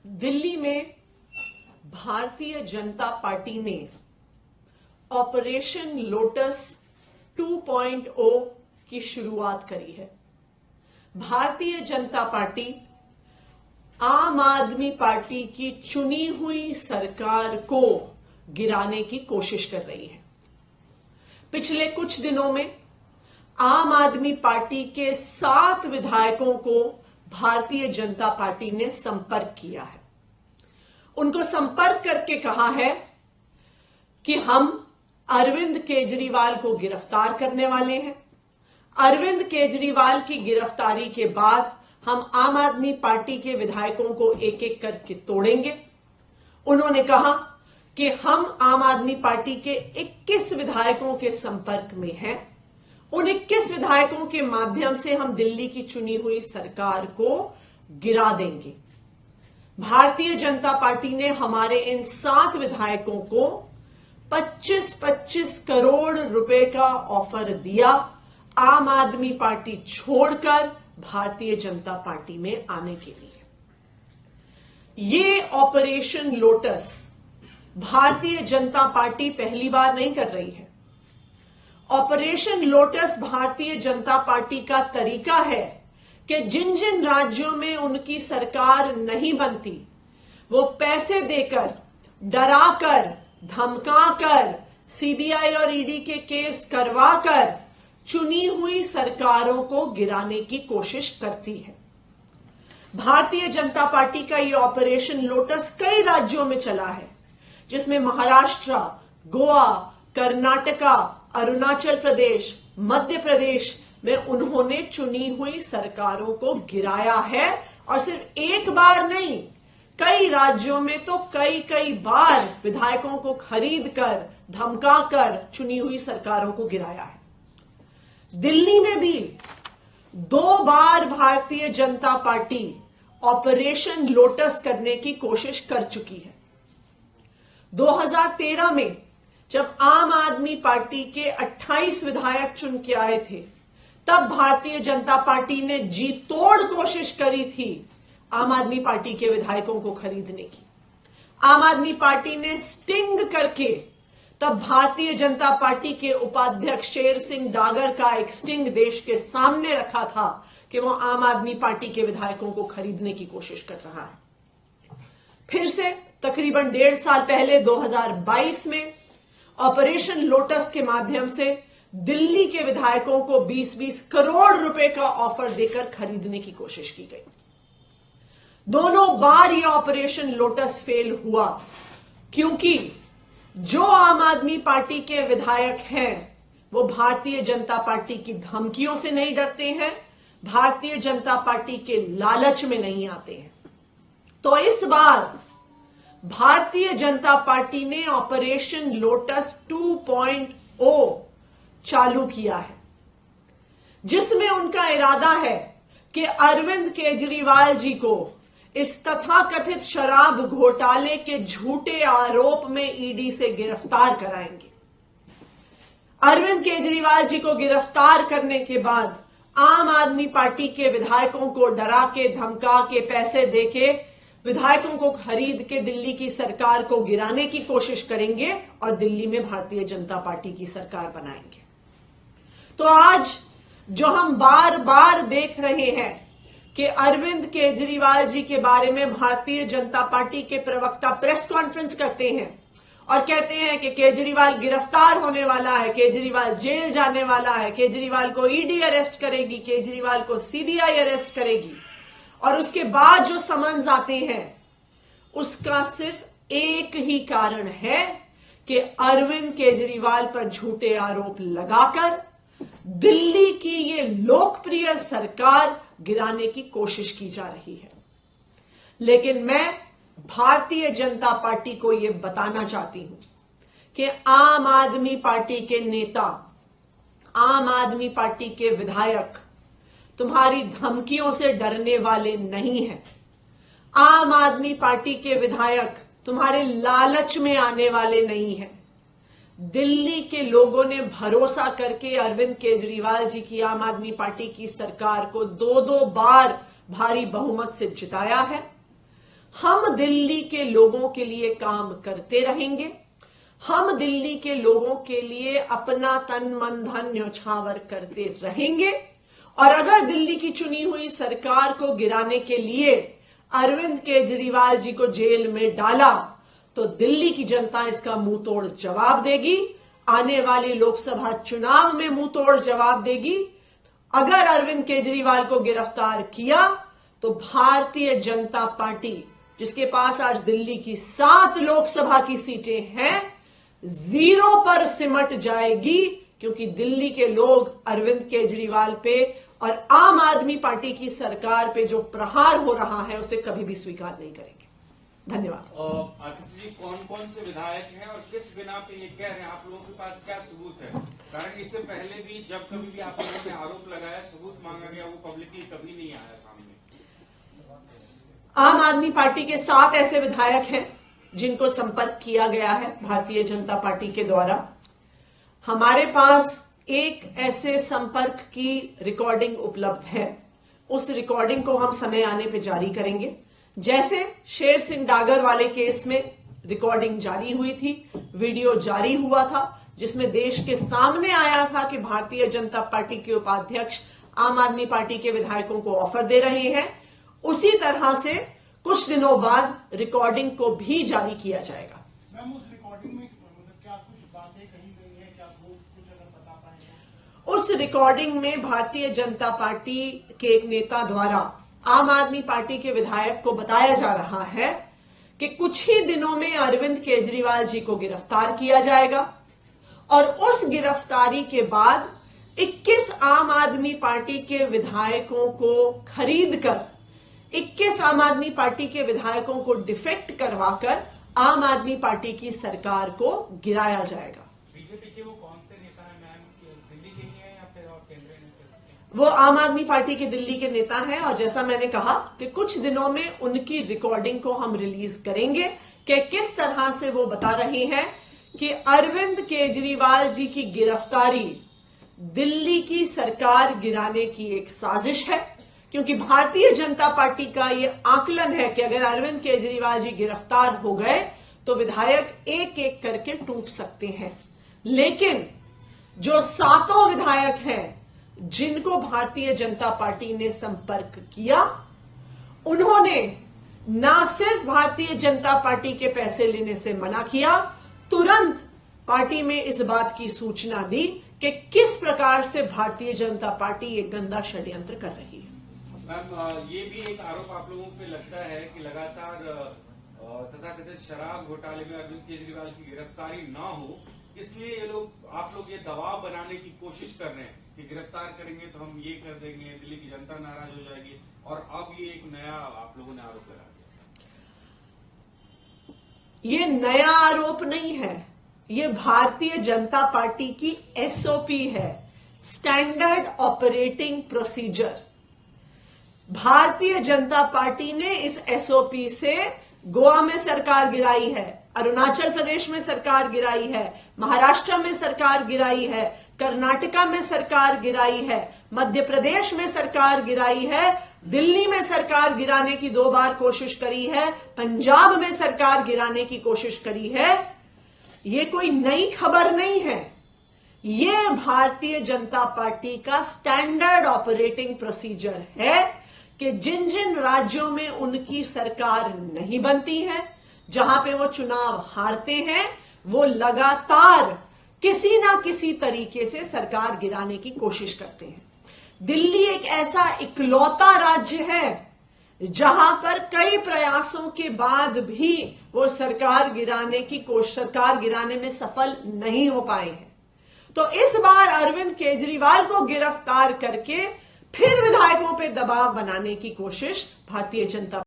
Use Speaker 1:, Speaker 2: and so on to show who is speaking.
Speaker 1: दिल्ली में भारतीय जनता पार्टी ने operation lotus 2.0 की शुरुआत करी है। भारतीय जनता पार्टी आम आदमी पार्टी की चुनी हुई सरकार को गिराने की कोशिश कर रही है। पिछले कुछ दिनों में आम आदमी पार्टी के 7 विधायकों को भारतीय जनता पार्टी ने संपर्क किया है। उनको संपर्क करके कहा है कि हम अरविंद केजरीवाल को गिरफ्तार करने वाले हैं। अरविंद केजरीवाल की गिरफ्तारी के बाद हम आम आदमी पार्टी के विधायकों को एक एक करके तोड़ेंगे। उन्होंने कहा कि हम आम आदमी पार्टी के 21 विधायकों के संपर्क में हैं। उन 21 विधायकों के माध्यम से हम दिल्ली की चुनी हुई सरकार को गिरा देंगे। भारतीय जनता पार्टी ने हमारे इन 7 विधायकों को 25-25 करोड़ रुपए का ऑफर दिया आम आदमी पार्टी छोड़कर भारतीय जनता पार्टी में आने के लिए। ये operation lotus Bharatiya Janata party पहली बार नहीं कर रही है। Operation lotus Bharatiya Janata party का तरीका है कि जिन जिन राज्यों में उनकी सरकार नहीं बनती, वो पैसे देकर, डराकर, धमकाकर, सीबीआई और ईडी के केस करवाकर चुनी हुई सरकारों को गिराने की कोशिश करती है। भारतीय जनता पार्टी का यह ऑपरेशन लोटस कई राज्यों में चला है, जिसमें महाराष्ट्र, गोवा, कर्नाटका, अरुणाचल प्रदेश, मध्य प्रदेश में उन्होंने चुनी हुई सरकारों को गिराया है। और सिर्फ एक बार नहीं, कई राज्यों में तो कई बार विधायकों को खरीदकर, धमकाकर चुनी हुई सरकारों को गिराया है। दिल्ली में भी 2 बार Bharatiya Janata party operation lotus करने की कोशिश कर चुकी है। 2013 में जब आम आदमी पार्टी के 28 विधायक चुन के आए थे, तब भारतीय जनता पार्टी ने जी तोड़ कोशिश करी थी आम आदमी पार्टी के विधायकों को खरीदने की। आम आदमी पार्टी ने स्टिंग करके तब भारतीय जनता पार्टी के उपाध्यक्ष शेर सिंह डागर का एक स्टिंग देश के सामने रखा था कि वो आम आदमी पार्टी के विधायकों को खरीदने की कोशिश कर रहा है। फिर से तकरीबन 1.5 साल पहले 2022 में ऑपरेशन लोटस के माध्यम से दिल्ली के विधायकों को 20-20 करोड़ रुपए का ऑफर देकर खरीदने की कोशिश की गई। दोनों बार यह ऑपरेशन लोटस फेल हुआ, क्योंकि जो आम आदमी पार्टी के विधायक हैं, वो भारतीय जनता पार्टी की धमकियों से नहीं डरते हैं, भारतीय जनता पार्टी के लालच में नहीं आते हैं। तो इस बार भारतीय जनता पार्टी ने ऑपरेशन लोटस 2.0 चालू किया है, जिसमें उनका इरादा है कि अरविंद केजरीवाल जी को इस तथाकथित शराब घोटाले के झूठे आरोप में ईडी से गिरफ्तार कराएंगे। अरविंद केजरीवाल जी को गिरफ्तार करने के बाद आम आदमी पार्टी के विधायकों को डरा के, धमका के, पैसे देके विधायकों को खरीद के दिल्ली की सरकार को गिराने की कोशिश करेंगे और दिल्ली में भारतीय जनता पार्टी की सरकार बनाएंगे। तो आज जो हम बार बार देख रहे हैं कि अरविंद केजरीवाल जी के बारे में भारतीय जनता पार्टी के प्रवक्ता प्रेस कॉन्फ्रेंस करते हैं और कहते हैं कि केजरीवाल गिरफ्तार होने वाला है, केजरीवाल जेल जाने वाला है, केजरीवाल को ईडी अरेस्ट करेगी, केजरीवाल को सीबीआई अरेस्ट करेगी, और उसके बाद जो समन्स आते हैं उसका सिर्फ एक ही कारण है कि अरविंद केजरीवाल पर झूठे आरोप लगाकर दिल्ली की ये लोकप्रिय सरकार गिराने की कोशिश की जा रही है। लेकिन मैं भारतीय जनता पार्टी को यह बताना चाहती हूं कि आम आदमी पार्टी के नेता, आम आदमी पार्टी के विधायक तुम्हारी धमकियों से डरने वाले नहीं हैं। आम आदमी पार्टी के विधायक तुम्हारे लालच में आने वाले नहीं हैं। दिल्ली के लोगों ने भरोसा करके अरविंद केजरीवाल जी की आम आदमी पार्टी की सरकार को 2-2 बार भारी बहुमत से जिताया है। हम दिल्ली के लोगों के लिए काम करते रहेंगे। हम दिल्ली के लोगों के लिए अपना तन मन धन न्यौछावर करते रहेंगे। और अगर दिल्ली की चुनी हुई सरकार को गिराने के लिए अरविंद केजरीवाल जी को जेल में डाला तो दिल्ली की जनता इसका मुंह तोड़ जवाब देगी। आने वाले लोकसभा चुनाव में मुंह तोड़ जवाब देगी। अगर अरविंद केजरीवाल को गिरफ्तार किया तो भारतीय जनता पार्टी, जिसके पास आज दिल्ली की 7 लोकसभा की सीटें हैं, 0 पर सिमट जाएगी, क्योंकि दिल्ली के लोग अरविंद केजरीवाल पे और आम आदमी पार्टी की सरकार पे जो प्रहार हो रहा है उसे कभी भी स्वीकार नहीं करेंगे। धन्यवाद।
Speaker 2: आतिश जी, कौन कौन से विधायक हैं और किस बिना पे ये कह रहे हैं? आप लोगों के पास क्या सबूत है? कारण इससे पहले भी जब कभी भी आप लोगों ने आरोप लगाया, सबूत मांगा गया, वो पब्लिकली कभी नहीं आया सामने।
Speaker 1: आम आदमी पार्टी के 7 ऐसे विधायक हैं जिनको संपर्क किया गया है भारतीय जनता पार्टी के द्वारा। हमारे पास एक ऐसे संपर्क की रिकॉर्डिंग उपलब्ध है। उस रिकॉर्डिंग को हम समय आने पर जारी करेंगे। जैसे शेर सिंह डागर वाले केस में रिकॉर्डिंग जारी हुई थी, वीडियो जारी हुआ था, जिसमें देश के सामने आया था कि भारतीय जनता पार्टी के उपाध्यक्ष आम आदमी पार्टी के विधायकों को ऑफर दे रहे हैं, उसी तरह से कुछ दिनों बाद रिकॉर्डिंग को भी जारी किया जाएगा।
Speaker 3: मैम, उस रिकॉर्डिंग में क्या कुछ बातें कही गई है, क्या कुछ अगर बता पाएंगे?
Speaker 1: उस रिकॉर्डिंग में भारतीय जनता पार्टी के एक नेता द्वारा आम आदमी पार्टी के विधायक को बताया जा रहा है कि कुछ ही दिनों में अरविंद केजरीवाल जी को गिरफ्तार किया जाएगा और उस गिरफ्तारी के बाद 21 आम आदमी पार्टी के विधायकों को खरीदकर 21 आम आदमी पार्टी के विधायकों को डिफेक्ट करवाकर आम आदमी पार्टी की सरकार को गिराया जाएगा।
Speaker 2: बीजेपी के वो कौन से नेता हैं मैम? दिल्ली के ही हैं या फिर और केंद्रीय नेता?
Speaker 1: वो आम आदमी पार्टी के दिल्ली के नेता हैं और जैसा मैंने कहा कि कुछ दिनों में उनकी रिकॉर्डिंग को हम रिलीज करेंगे कि किस तरह से वो बता रहे हैं कि अरविंद केजरीवाल जी की गिरफ्तारी दिल्ली की सरकार गिराने की एक साजिश है। क्योंकि भारतीय जनता पार्टी का यह आकलन है कि अगर अरविंद केजरीवाल जी गिरफ्तार हो गए तो विधायक एक एक करके टूट सकते हैं। लेकिन जो 7 विधायक हैं जिनको भारतीय जनता पार्टी ने संपर्क किया, उन्होंने ना सिर्फ भारतीय जनता पार्टी के पैसे लेने से मना किया, तुरंत पार्टी में इस बात की सूचना दी कि किस प्रकार से भारतीय जनता पार्टी एक गंदा षड्यंत्र कर रही है।
Speaker 2: मैम, ये भी एक आरोप आप लोगों पे लगता है कि लगातार तथाकथित शराब घोटाले में अरविंद केजरीवाल की गिरफ्तारी ना हो, इसलिए ये लोग, आप लोग ये दबाव बनाने की कोशिश कर रहे हैं कि गिरफ्तार करेंगे तो हम ये कर देंगे, दिल्ली की जनता नाराज हो जाएगी, और अब ये एक नया आप लोगों ने आरोप लगा दिया।
Speaker 1: ये नया आरोप नहीं है, ये भारतीय जनता पार्टी की एसओपी है, standard operating procedure. Bharatiya Janata party ने इस एसओपी से गोवा में सरकार गिराई है, अरुणाचल प्रदेश में सरकार गिराई है, महाराष्ट्र में सरकार गिराई है, कर्नाटका में सरकार गिराई है, मध्य प्रदेश में सरकार गिराई है, दिल्ली में सरकार गिराने की 2 बार कोशिश करी है, पंजाब में सरकार गिराने की कोशिश करी है। ये कोई नई खबर नहीं है, ये भारतीय जनता पार्टी का स्टैंडर्ड ऑपरेटिंग प्रोसीजर है कि जिन जिन राज्यों में उनकी सरकार नहीं बनती है, जहां पे वो चुनाव हारते हैं, वो लगातार किसी ना किसी तरीके से सरकार गिराने की कोशिश करते हैं। दिल्ली एक ऐसा इकलौता राज्य है जहां पर कई प्रयासों के बाद भी वो सरकार गिराने में सफल नहीं हो पाए हैं। तो इस बार अरविंद केजरीवाल को गिरफ्तार करके फिर विधायकों पे दबाव बनाने की कोशिश भारतीय जनता